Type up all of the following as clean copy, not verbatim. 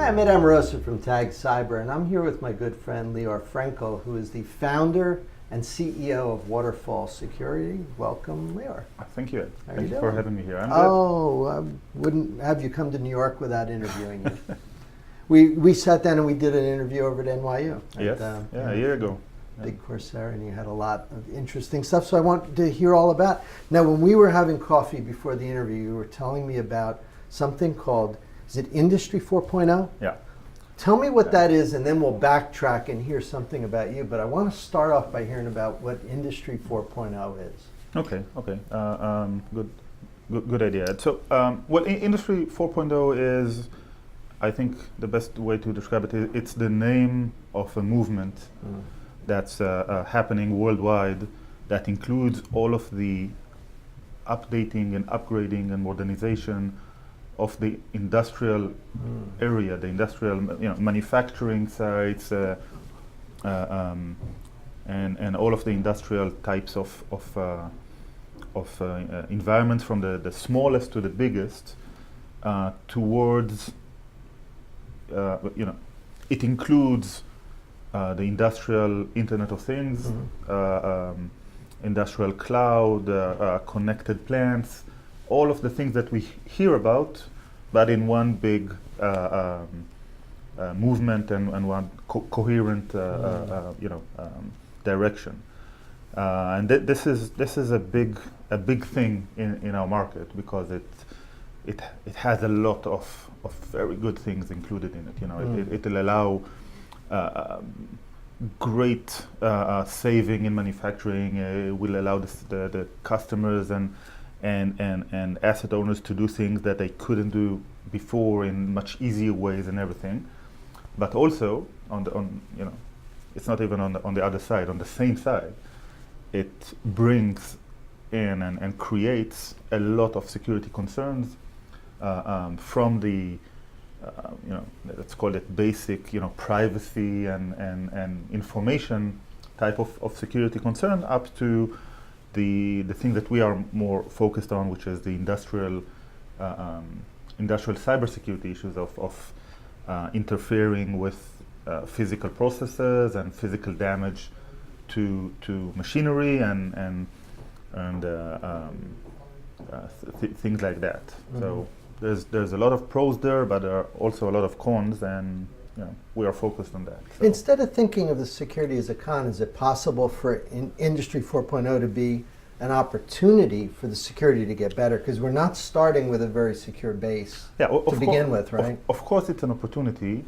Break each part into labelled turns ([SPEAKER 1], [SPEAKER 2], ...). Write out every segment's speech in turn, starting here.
[SPEAKER 1] Hi, I'm Ed Amorosa from Tag Cyber, and I'm here with my good friend Lior Frenkel, who is the founder and CEO of Waterfall Security. Welcome, Lior.
[SPEAKER 2] Thank you, Ed.
[SPEAKER 1] How
[SPEAKER 2] Thank
[SPEAKER 1] you
[SPEAKER 2] you for
[SPEAKER 1] doing?
[SPEAKER 2] having me here. I'm
[SPEAKER 1] I wouldn't have you come to New York without interviewing you. We sat down and we did an interview over at NYU.
[SPEAKER 2] good. Yes, a year ago.
[SPEAKER 1] Big Corsair, and you had a lot of interesting stuff, so I wanted to hear all about. Now, when we were having coffee before the interview, you were telling me about something called, is it Industry 4.0?
[SPEAKER 2] Yeah.
[SPEAKER 1] Tell me what that is, and then we'll backtrack and hear something about you. But I want to start off by hearing about what Industry 4.0 is.
[SPEAKER 2] Okay. Good idea. So, Industry 4.0 is, I think, the best way to describe it is it's the name of a movement that's happening worldwide that includes all of the updating and upgrading and modernization of the industrial area, the industrial manufacturing sites, and all of the industrial types of environments, from the smallest to the biggest, towards it includes the industrial Internet of Things, industrial cloud, connected plants, all of the things that we hear about, but in one big movement and one coherent direction. And this is a big thing in our market, because it has a lot of very good things included in it. It'll allow great saving in manufacturing. It will allow the customers and asset owners to do things that they couldn't do before in much easier ways and everything. But also it's not even on the other side. On the same side, it brings in and creates a lot of security concerns from the let's call it basic privacy and information type of security concern, up to the thing that we are more focused on, which is the industrial cybersecurity issues of interfering with physical processes and physical damage to machinery and things like that. So there's a lot of pros there, but there are also a lot of cons, and we are focused on that. So.
[SPEAKER 1] Instead of thinking of the security as a con, is it possible for Industry 4.0 to be an opportunity for the security to get better? Because we're not starting with a very secure base to begin with, right?
[SPEAKER 2] Of course, it's an opportunity,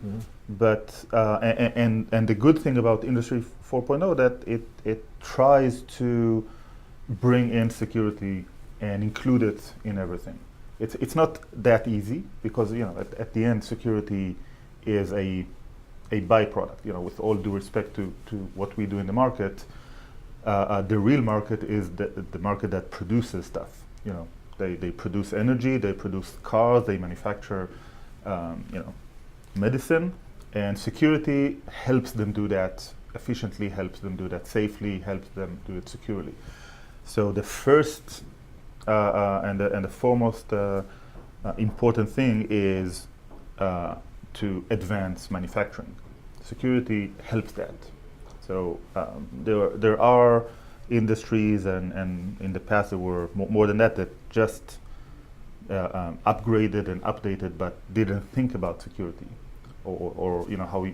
[SPEAKER 2] but and the good thing about Industry 4.0 that it tries to bring in security and include it in everything. It's not that easy, because at the end, security is a byproduct. With all due respect to what we do in the market, the real market is the market that produces stuff. They produce energy, they produce cars, they manufacture medicine, and security helps them do that efficiently, helps them do that safely, helps them do it securely. So the first and the foremost important thing is to advance manufacturing. Security helps that. So there are industries, and in the past there were more than that just upgraded and updated, but didn't think about security, or how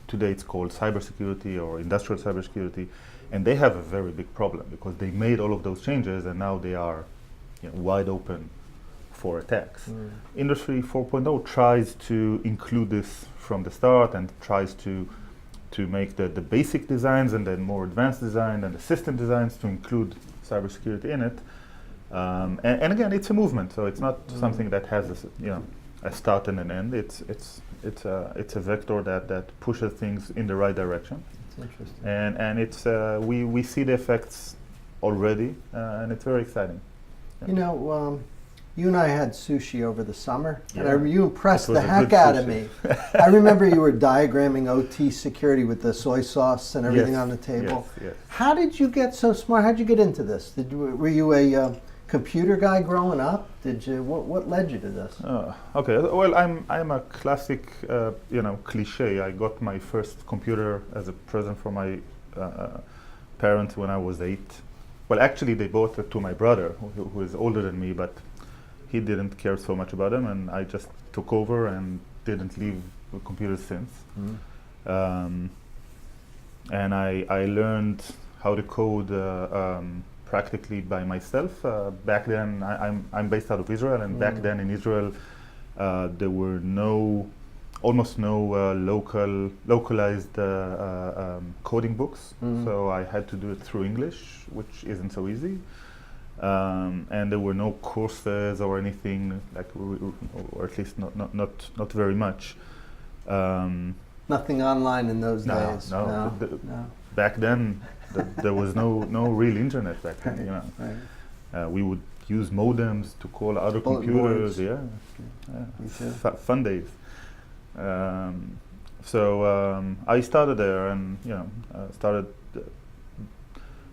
[SPEAKER 2] today it's called cybersecurity or industrial cybersecurity, and they have a very big problem, because they made all of those changes and now they are wide open for attacks. Industry 4.0 tries to include this from the start, and tries to make the basic designs and then more advanced design and the system designs to include cybersecurity in it. And again, it's a movement, so it's not something that has a start and an end. It's a vector that pushes things in the right direction.
[SPEAKER 1] That's interesting.
[SPEAKER 2] And it's we see the effects already, and it's very exciting. Yeah.
[SPEAKER 1] You and I had sushi over the summer,
[SPEAKER 2] Yeah.
[SPEAKER 1] and you impressed
[SPEAKER 2] It was
[SPEAKER 1] the
[SPEAKER 2] a
[SPEAKER 1] heck
[SPEAKER 2] good
[SPEAKER 1] out of
[SPEAKER 2] sushi.
[SPEAKER 1] me. I remember you were diagramming OT security with the soy sauce and everything
[SPEAKER 2] Yes,
[SPEAKER 1] on the table.
[SPEAKER 2] yes.
[SPEAKER 1] How did you get so smart? How did you get into this? Were you a computer guy growing up? Did you? What led you to this?
[SPEAKER 2] Okay. Well, I'm a classic, cliche. I got my first computer as a present from my parents when I was 8. Well, actually, they bought it to my brother, who is older than me, but he didn't care so much about them, and I just took over and didn't leave the computer since. And I learned how to code practically by myself. Back then, I'm based out of Israel, and back then in Israel, there were almost no localized coding books. So I had to do it through English, which isn't so easy. And there were no courses or anything, or at least not very much.
[SPEAKER 1] Nothing online in those days.
[SPEAKER 2] No. Back then, there was no real internet back then.
[SPEAKER 1] Right.
[SPEAKER 2] We would use modems to call other computers.
[SPEAKER 1] Boards.
[SPEAKER 2] Fun days. So I started there, and started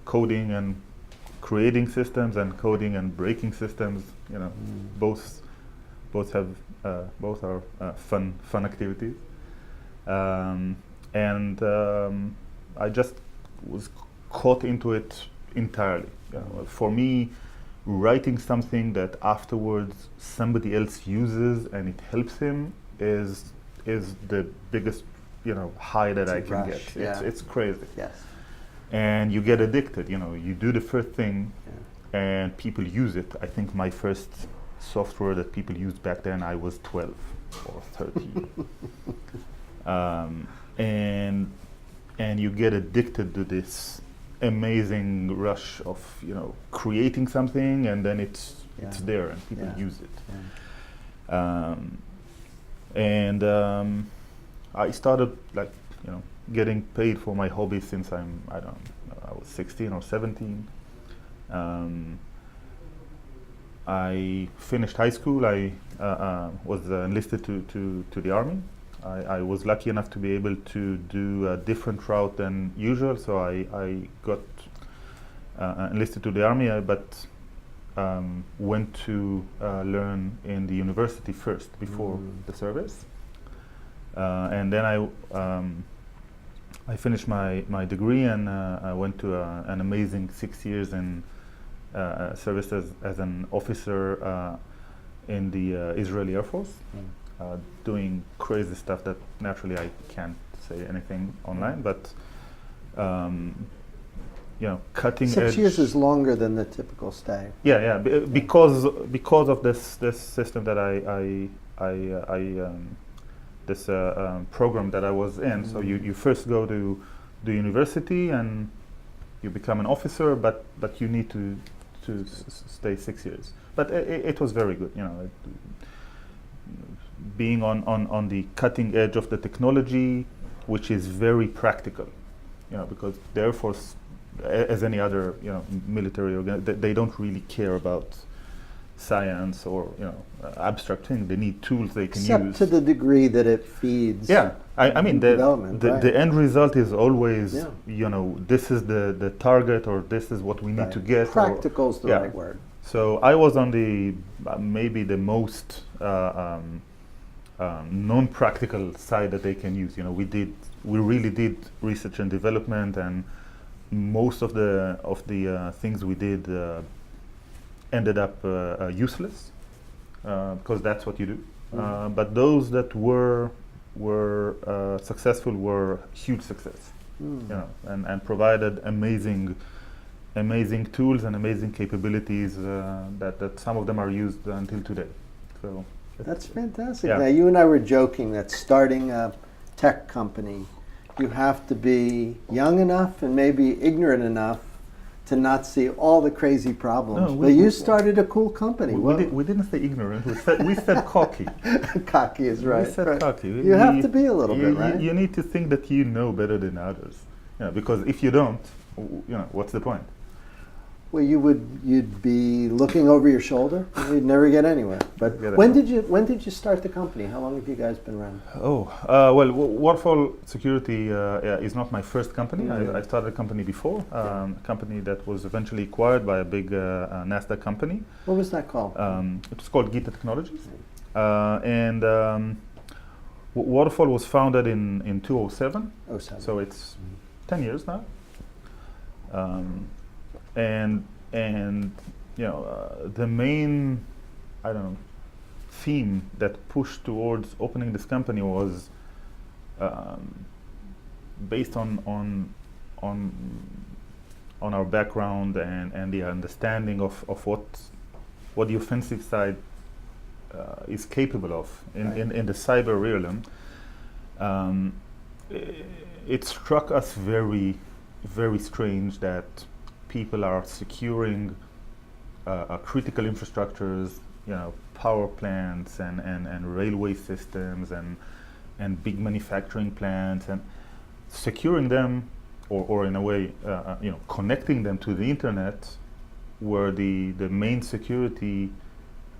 [SPEAKER 2] coding and creating systems, and coding and breaking systems. Both are fun activities. And I just was caught into it entirely. For me, writing something that afterwards somebody else uses and it helps him is the biggest high that I can get. It's crazy.
[SPEAKER 1] Yes.
[SPEAKER 2] And you get addicted. You do the first thing, and people use it. I think my first software that people used back then, I was 12 or 13. And you get addicted to this amazing rush of creating something, and then it's there and people use it. And I started getting paid for my hobby since I was 16 or 17. I finished high school. I was enlisted to the army. I was lucky enough to be able to do a different route than usual, so I got enlisted to the army, but went to learn in the university first before the service. And then I finished my degree, and I went to an amazing 6 years in service as an officer in the Israeli Air Force. Doing crazy stuff that naturally I can't say anything online, but cutting
[SPEAKER 1] 6
[SPEAKER 2] edge.
[SPEAKER 1] years is longer than the typical stay.
[SPEAKER 2] Because of this system that this program that I was in. So you first go to the university and you become an officer, but you need to stay 6 years. But it was very good, being on the cutting edge of the technology, which is very practical, because the Air Force, as any other military organization, they don't really care about science or abstract things. They need tools they can use.
[SPEAKER 1] Except to the degree that it feeds.
[SPEAKER 2] I mean
[SPEAKER 1] development.
[SPEAKER 2] The end result is always this is the target, or this is what we need to get.
[SPEAKER 1] Practical is the right word.
[SPEAKER 2] So I was on the maybe the most non-practical side that they can use. We really did research and development, and most of the things we did ended up useless, because that's what you do. But those that were successful were huge success, and provided amazing tools and amazing capabilities that some of them are used until today. So
[SPEAKER 1] that's fantastic. Now, you and I were joking that starting a tech company, you have to be young enough and maybe ignorant enough to not see all the crazy problems. But you started a cool company.
[SPEAKER 2] We didn't say ignorant. We said cocky.
[SPEAKER 1] Cocky is right.
[SPEAKER 2] We said cocky.
[SPEAKER 1] You have to be a little bit, right?
[SPEAKER 2] You need to think that you know better than others. Because if you don't, what's the point?
[SPEAKER 1] Well, you'd be looking over your shoulder. You'd never get anywhere. But when did you start the company? How long have you guys been around?
[SPEAKER 2] Well, Waterfall Security is not my first company. I started a company before, a company that was eventually acquired by a big NASDAQ company.
[SPEAKER 1] What was that called?
[SPEAKER 2] It was called Gita Technologies, and Waterfall was founded in 2007. So it's 10 years now. And the main, theme that pushed towards opening this company was based on our background and the understanding of what the offensive side is capable of in the cyber realm. It struck us very, very strange that people are securing critical infrastructures, power plants and railway systems and big manufacturing plants, and securing them or in a way connecting them to the internet, where the main security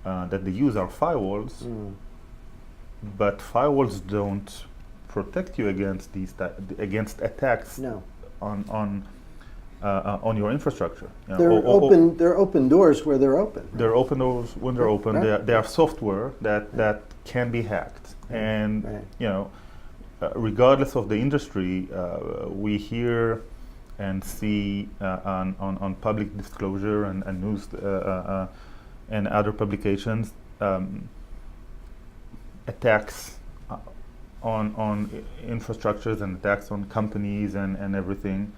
[SPEAKER 2] that they use are firewalls, but firewalls don't protect you against against attacks on your infrastructure.
[SPEAKER 1] They're open doors where they're open. Right?
[SPEAKER 2] They're open doors when they're open. Right. They are software that can be hacked, and regardless of the industry, we hear and see on public disclosure and news and other publications attacks on infrastructures and attacks on companies and everything.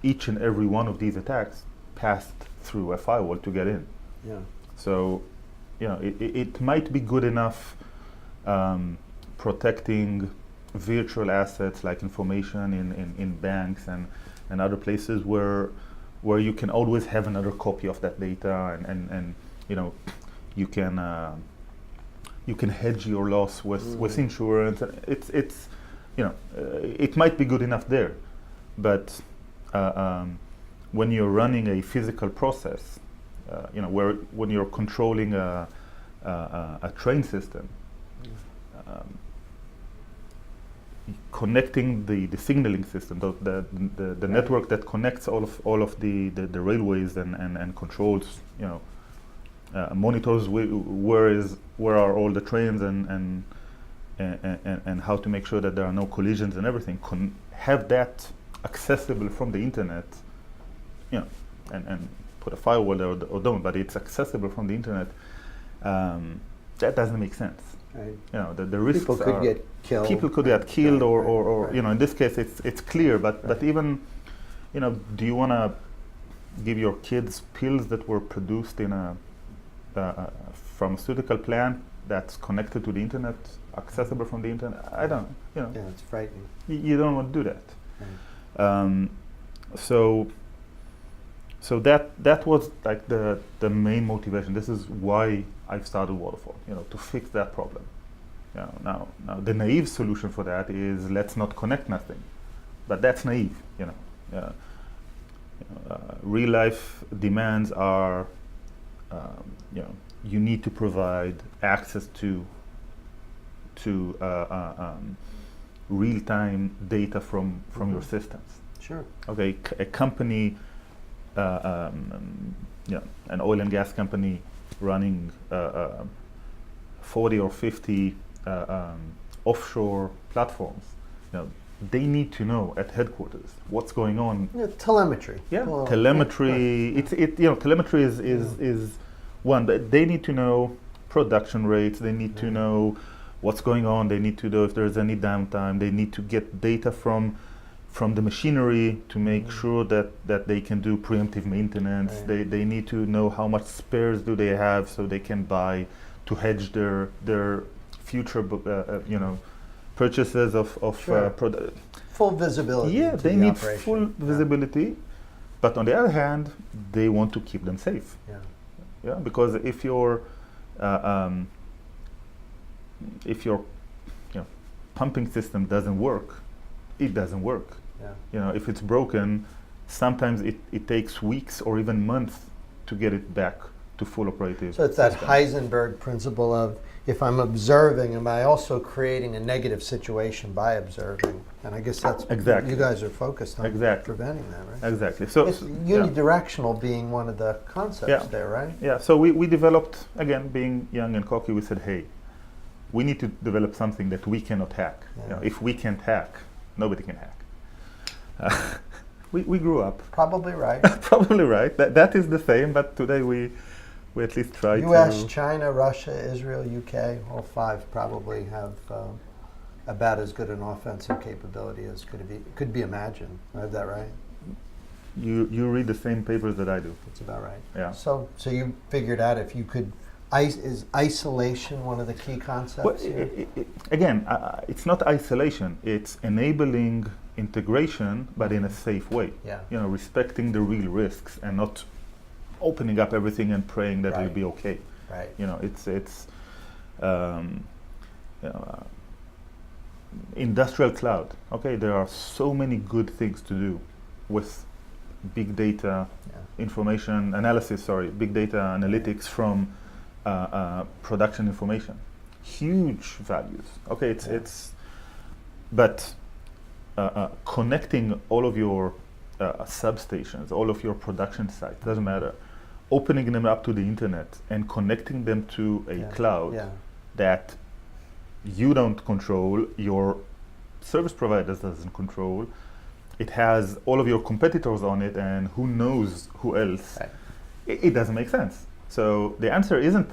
[SPEAKER 2] Each and every one of these attacks passed through a firewall to get in.
[SPEAKER 1] Yeah.
[SPEAKER 2] So, it might be good enough protecting virtual assets like information in banks and other places where you can always have another copy of that data and you can hedge your loss with insurance. It's it might be good enough there, but when you're running a physical process, when you're controlling a train system, connecting the signaling system, the network that connects all of the railways and controls, monitors where are all the trains and how to make sure that there are no collisions and everything, have that accessible from the internet, and put a firewall there or don't, but it's accessible from the internet. That doesn't make sense.
[SPEAKER 1] Right.
[SPEAKER 2] The risks
[SPEAKER 1] people could get killed.
[SPEAKER 2] People could get killed, or in this case, it's clear. But even, do you want to give your kids pills that were produced in a pharmaceutical plant that's connected to the internet, accessible from the internet? I don't.
[SPEAKER 1] Yeah, it's frightening.
[SPEAKER 2] You don't want to do that.
[SPEAKER 1] Right.
[SPEAKER 2] So that was like the main motivation. This is why I've started Waterfall, to fix that problem. Now the naive solution for that is let's not connect nothing, but that's naive. Real life demands are, you need to provide access to real-time data from your systems.
[SPEAKER 1] Sure.
[SPEAKER 2] Okay, a company, an oil and gas company running 40 or 50 offshore platforms, they need to know at headquarters what's going on.
[SPEAKER 1] Telemetry.
[SPEAKER 2] Yeah, telemetry. Right. Telemetry is one. They need to know production rates. They need to know what's going on. They need to know if there's any downtime. They need to get data from the machinery to make sure that they can do preemptive maintenance. Right. They need to know how much spares do they have so they can buy to hedge their future purchases of
[SPEAKER 1] sure. Full visibility.
[SPEAKER 2] Yeah, they need full visibility, but on the other hand, they want to keep them safe. Yeah, because if your pumping system doesn't work, it doesn't work.
[SPEAKER 1] Yeah.
[SPEAKER 2] If it's broken, Sometimes it takes weeks or even months to get it back to full operative.
[SPEAKER 1] So it's that Heisenberg principle of, if I'm observing, am I also creating a negative situation by observing? And I guess that's
[SPEAKER 2] exactly
[SPEAKER 1] what you guys are focused on, preventing that, right?
[SPEAKER 2] Exactly. So
[SPEAKER 1] it's unidirectional being one of the concepts there, right?
[SPEAKER 2] Yeah. So we developed, again, being young and cocky, we said, hey, we need to develop something that we cannot hack. You know, if we can't hack, nobody can hack. We grew up.
[SPEAKER 1] Probably right.
[SPEAKER 2] Probably right. That is the same, but today we at least try
[SPEAKER 1] US, China, Russia, Israel, UK, all five probably have about as good an offensive capability as could be imagined. I have that right?
[SPEAKER 2] You read the same papers that I do.
[SPEAKER 1] That's about right.
[SPEAKER 2] Yeah.
[SPEAKER 1] So you figured out if you could, is isolation one of the key concepts?
[SPEAKER 2] Well, again, it's not isolation. It's enabling integration, but in a safe way.
[SPEAKER 1] Yeah.
[SPEAKER 2] You know, respecting the real risks and not opening up everything and praying that it'll be okay.
[SPEAKER 1] Right.
[SPEAKER 2] You know, it's industrial cloud. Okay, there are so many good things to do with big data information analysis. Big data analytics from production information. Huge values. Okay, but connecting all of your substations, all of your production sites, doesn't matter. Opening them up to the internet and connecting them to a cloud that you don't control, your service provider doesn't control. It has all of your competitors on it, and who knows who else. Right. It doesn't make sense. So the answer isn't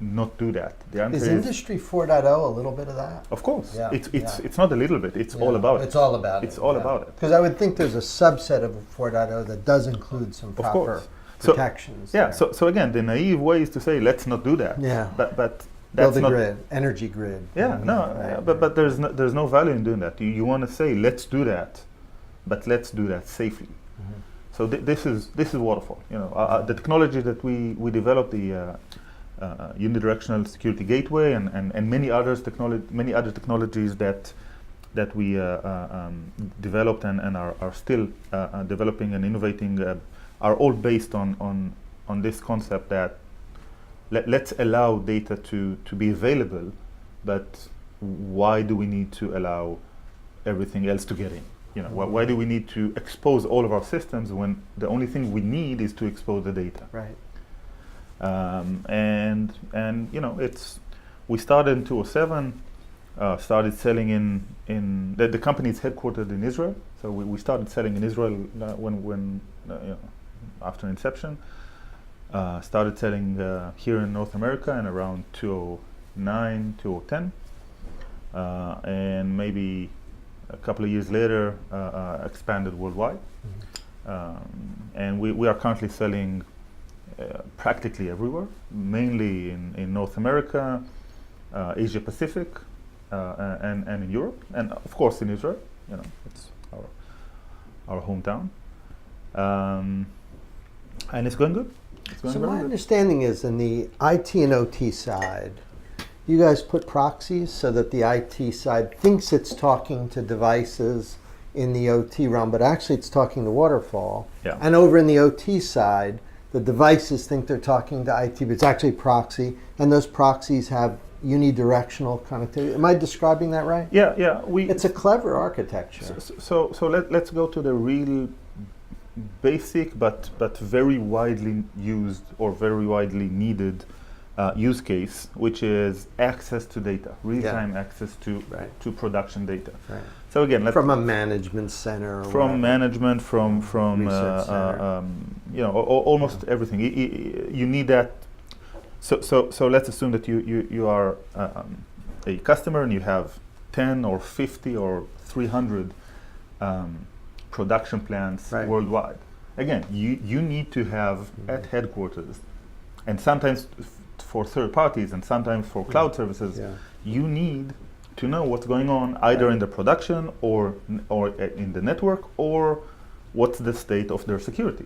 [SPEAKER 2] not do that. The answer
[SPEAKER 1] is Industry 4.0 a little bit of that?
[SPEAKER 2] Of course. Yeah. It's not a little bit. It's all about it.
[SPEAKER 1] It's all about it.
[SPEAKER 2] It's all about it.
[SPEAKER 1] Because I would think there's a subset of 4.0 that does include some proper protections.
[SPEAKER 2] So again, the naive way is to say, let's not do that.
[SPEAKER 1] Yeah.
[SPEAKER 2] But
[SPEAKER 1] that's not grid, energy grid.
[SPEAKER 2] Yeah. But there's no value in doing that. You want to say, let's do that, but let's do that safely. Mm-hmm. So this is Waterfall. You know, the technology that we developed, the unidirectional security gateway, and many other technologies that we developed and are still developing and innovating, are all based on this concept that let's allow data to be available, but why do we need to allow everything else to get in? You know, why do we need to expose all of our systems when the only thing we need is to expose the data?
[SPEAKER 1] Right.
[SPEAKER 2] And you know, we started in 2007. Started selling in the company is headquartered in Israel. So we started selling in Israel when after inception. Started selling here in North America in around 2009, 2010, and maybe a couple of years later expanded worldwide. Mm-hmm. And we are currently selling practically everywhere, mainly in North America, Asia Pacific, and in Europe, and of course in Israel. You know, it's our hometown, and it's going good.
[SPEAKER 1] So my understanding is, in the IT and OT side, you guys put proxies so that the IT side thinks it's talking to devices in the OT realm, but actually it's talking to Waterfall.
[SPEAKER 2] Yeah.
[SPEAKER 1] And over in the OT side, the devices think they're talking to IT, but it's actually proxy, and those proxies have unidirectional connectivity. Am I describing that right?
[SPEAKER 2] Yeah.
[SPEAKER 1] It's a clever architecture.
[SPEAKER 2] So let's go to the real basic but very widely used or very widely needed use case, which is access to data, real-time access to production data. Right. So again,
[SPEAKER 1] from a management center.
[SPEAKER 2] From management, from almost everything. You need that. So let's assume that you are a customer and you have 10 or 50 or 300 production plants worldwide. Again, you need to have at headquarters, and sometimes for third parties and sometimes for cloud services, you need to know what's going on either in the production or in the network, or what's the state of their security.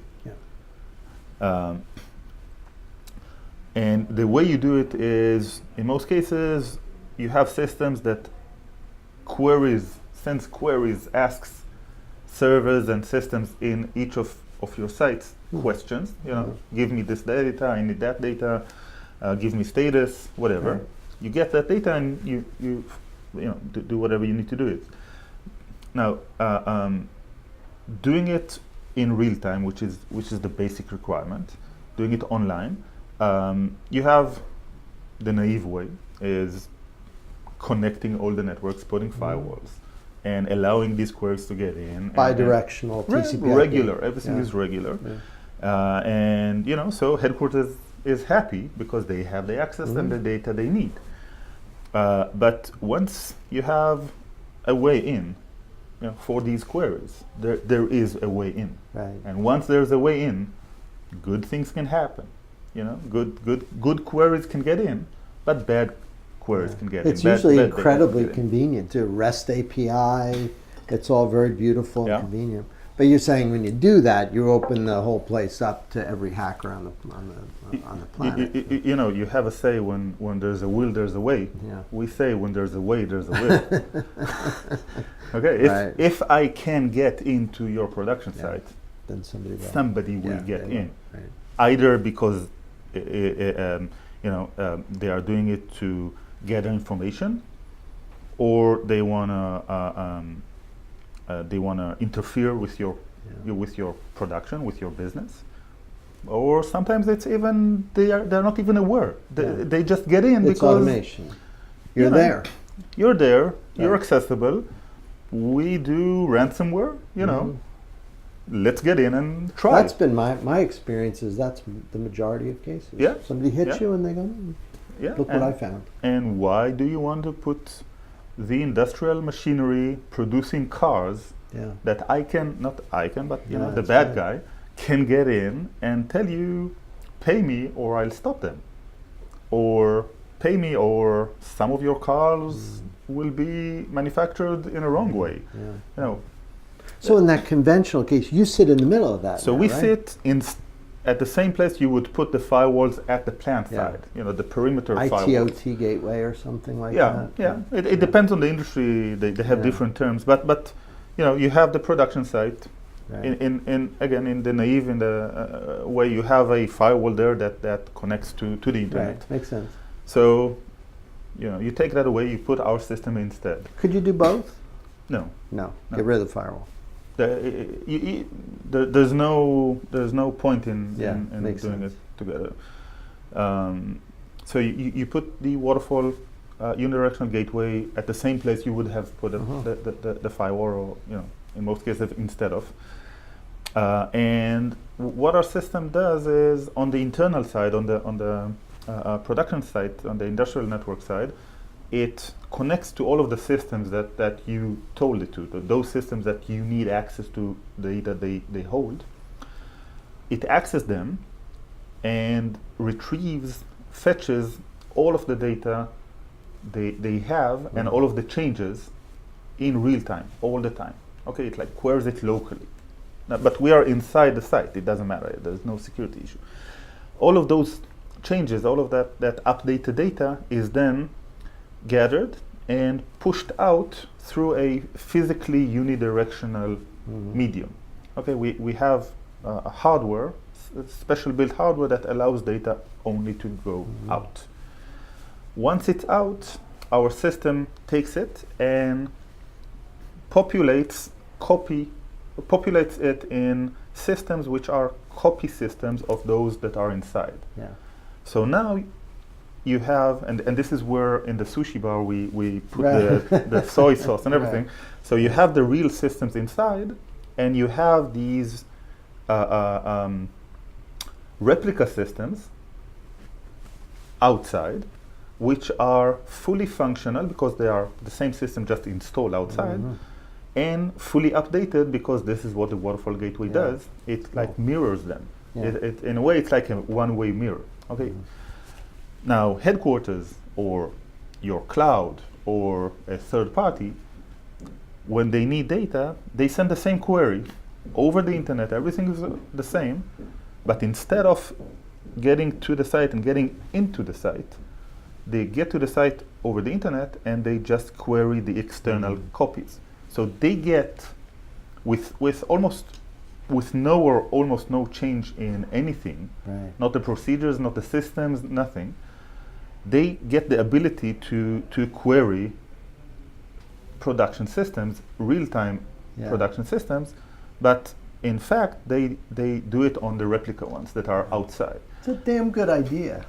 [SPEAKER 2] And the way you do it is, in most cases, you have systems that sends queries, asks servers and systems in each of your sites questions. Give me this data, I need that data, give me status, whatever. You get that data and you do whatever you need to do it. Now, doing it in real time, which is the basic requirement, doing it online, you have the naive way is connecting all the networks, putting firewalls, and allowing these queries to get in.
[SPEAKER 1] Bidirectional, TCP/IP.
[SPEAKER 2] Regular, everything is regular. And so headquarters is happy because they have the access and the data they need. But once you have a way in, for these queries, there is a way in.
[SPEAKER 1] Right.
[SPEAKER 2] And once there's a way in, good things can happen. Good queries can get in, but bad queries can get in.
[SPEAKER 1] It's usually incredibly convenient too. REST API, it's all very beautiful and convenient. But you're saying when you do that, you open the whole place up to every hacker on the planet.
[SPEAKER 2] You have a say when there's a will, there's a way.
[SPEAKER 1] Yeah.
[SPEAKER 2] We say when there's a way, there's a will. Okay. If I can get into your production site,
[SPEAKER 1] then
[SPEAKER 2] somebody will get in.
[SPEAKER 1] Right.
[SPEAKER 2] Either because they are doing it to gather information, or they wanna interfere with your production, with your business, or sometimes it's even they're not even aware. They just get in
[SPEAKER 1] it's
[SPEAKER 2] because
[SPEAKER 1] automation. You're there.
[SPEAKER 2] You're there. You're accessible. We do ransomware. Let's get in and try.
[SPEAKER 1] That's been my experience. That's the majority of cases.
[SPEAKER 2] Yeah.
[SPEAKER 1] Somebody hits you and they go, look what I found.
[SPEAKER 2] And why do you want to put the industrial machinery producing cars that the bad guy can get in and tell you, pay me or I'll stop them, or pay me or some of your cars will be manufactured in a wrong way.
[SPEAKER 1] So in that conventional case, you sit in the middle of that.
[SPEAKER 2] So we sit at the same place you would put the firewalls at the plant side, the perimeter firewalls.
[SPEAKER 1] ITOT gateway or something like that.
[SPEAKER 2] It depends on the industry. They have different terms, but you have the production site. Right. In the naive way, you have a firewall there that connects to the internet.
[SPEAKER 1] Right. Makes sense.
[SPEAKER 2] So you take that away, you put our system instead.
[SPEAKER 1] Could you do both?
[SPEAKER 2] No.
[SPEAKER 1] Get rid of the firewall.
[SPEAKER 2] There's no point in doing it together. So you put the Waterfall unidirectional gateway at the same place you would have put the firewall, or in most cases instead of. And what our system does is on the internal side, on the production side, on the industrial network side, it connects to all of the systems that you told it to, those systems that you need access to the data they hold. It accesses them and fetches all of the data they have and all of the changes in real time, all the time. Okay, it queries it locally. Now, but we are inside the site, it doesn't matter, there's no security issue. All of those changes, all of that updated data is then gathered and pushed out through a physically unidirectional medium. Okay, we have a hardware, special built hardware that allows data only to go out. Once it's out, our system takes it and populates it in systems which are copy systems of those that are inside.
[SPEAKER 1] Yeah.
[SPEAKER 2] So now you have, and this is where in the sushi bar we put the soy sauce and everything. Right. So you have the real systems inside, and you have these replica systems outside, which are fully functional because they are the same system just installed outside, and fully updated because this is what the Waterfall Gateway does. It mirrors them. Yeah. In a way, it's like a one-way mirror. Okay. Now, headquarters or your cloud or a third party, when they need data, they send the same query over the internet. Everything is the same, but instead of getting to the site and getting into the site, they get to the site over the internet and they just query the external copies. So they get with no or almost no change in anything,
[SPEAKER 1] right.
[SPEAKER 2] not the procedures, not the systems, nothing, they get the ability to query production systems, real-time production systems, but in fact they do it on the replica ones that are outside.
[SPEAKER 1] It's a damn good idea.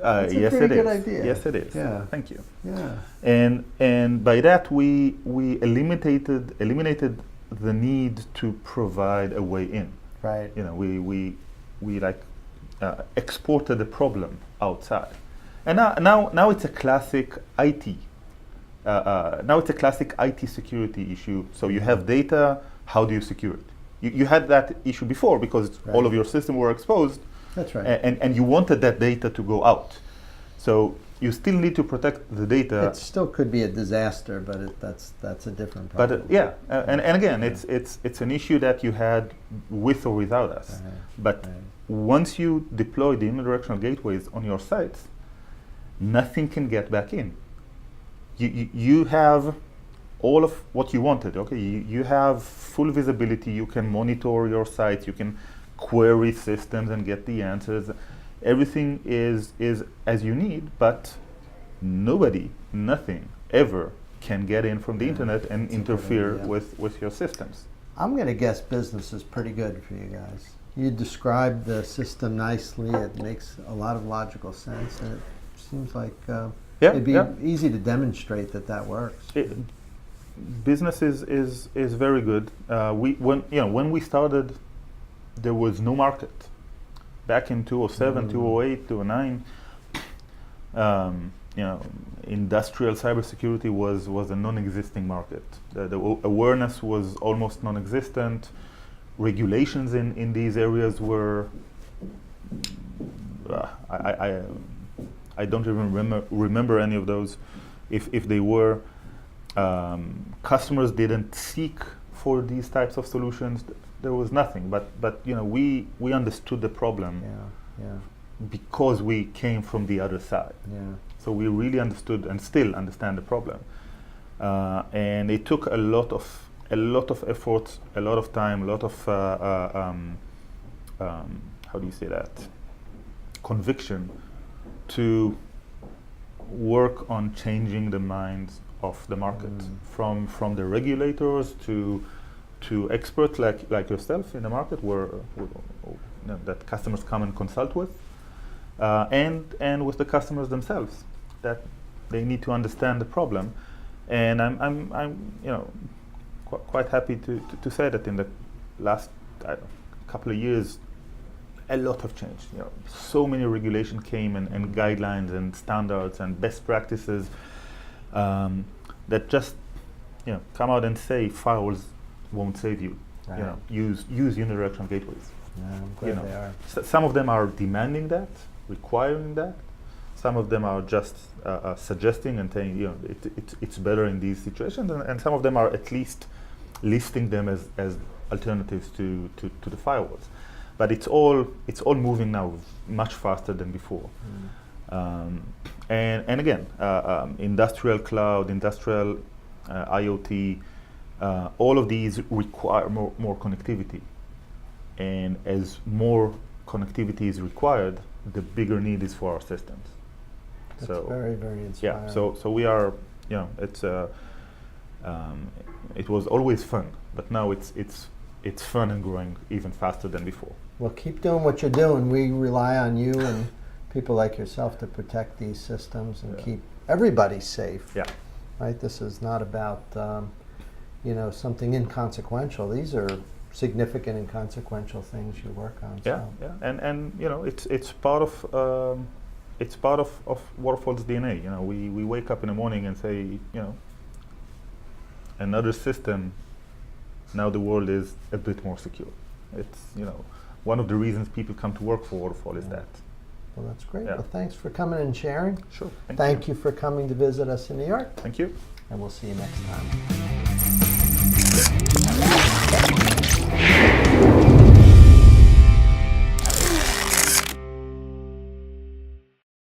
[SPEAKER 2] Yes,
[SPEAKER 1] it is.
[SPEAKER 2] Good idea. Yes, it is.
[SPEAKER 1] Yeah.
[SPEAKER 2] Thank you.
[SPEAKER 1] Yeah.
[SPEAKER 2] And by that we eliminated the need to provide a way in.
[SPEAKER 1] Right.
[SPEAKER 2] You know, we like exported the problem outside, and now it's a classic IT. Now it's a classic IT security issue. So you have data. How do you secure it? You had that issue before because all of your systems were exposed.
[SPEAKER 1] That's right.
[SPEAKER 2] And you wanted that data to go out. So you still need to protect the data.
[SPEAKER 1] It still could be a disaster, but that's a different problem.
[SPEAKER 2] But and again, it's an issue that you had with or without us.
[SPEAKER 1] Right.
[SPEAKER 2] But once you deploy the unidirectional gateways on your sites, nothing can get back in. You have all of what you wanted. Okay, you have full visibility. You can monitor your sites. You can query systems and get the answers. Everything is as you need, but nothing ever can get in from the internet and interfere with your systems.
[SPEAKER 1] I'm going to guess business is pretty good for you guys. You described the system nicely. It makes a lot of logical sense, and it seems like it'd be easy to demonstrate that works.
[SPEAKER 2] Business is very good. When we started, there was no market. Back in 2007, 2008, 2009, industrial cybersecurity was a non-existing market. The awareness was almost non-existent. Regulations in these areas were, I don't even remember any of those. If they were, customers didn't seek for these types of solutions. There was nothing, but we understood the problem because we came from the other side. Yeah. So we really understood and still understand the problem, and it took a lot of effort, a lot of time, a lot of how do you say that? Conviction to work on changing the minds of the market, from the regulators to experts like yourself in the market, that customers come and consult with, and with the customers themselves, that they need to understand the problem. And I'm quite happy to say that in the last couple of years, a lot have changed. So many regulation came and guidelines and standards and best practices that just come out and say firewalls won't save you. Right. Use unidirectional gateways.
[SPEAKER 1] Yeah, I'm glad they are.
[SPEAKER 2] Some of them are demanding that, requiring that. Some of them are just suggesting and saying it's better in these situations, and some of them are at least listing them as alternatives to the firewalls. But it's all moving now much faster than before. And again, industrial cloud, industrial IoT, all of these require more connectivity. And as more connectivity is required, the bigger need is for our systems.
[SPEAKER 1] That's very, very inspiring.
[SPEAKER 2] Yeah, so we are, it's it was always fun, but now it's fun and growing even faster than before.
[SPEAKER 1] Well, keep doing what you're doing. We rely on you and people like yourself to protect these systems and keep everybody safe. Yeah. Right? This is not about something inconsequential. These are significant and consequential things you work on.
[SPEAKER 2] Yeah, so. Yeah, and it's part of Waterfall's DNA. We wake up in the morning and say, another system. Now the world is a bit more secure. It's one of the reasons people come to work for Waterfall is that.
[SPEAKER 1] Well, that's great. Yeah. Well, thanks for coming and sharing.
[SPEAKER 2] Sure.
[SPEAKER 1] Thank you for coming to visit us in New York.
[SPEAKER 2] Thank you.
[SPEAKER 1] And we'll see you next time.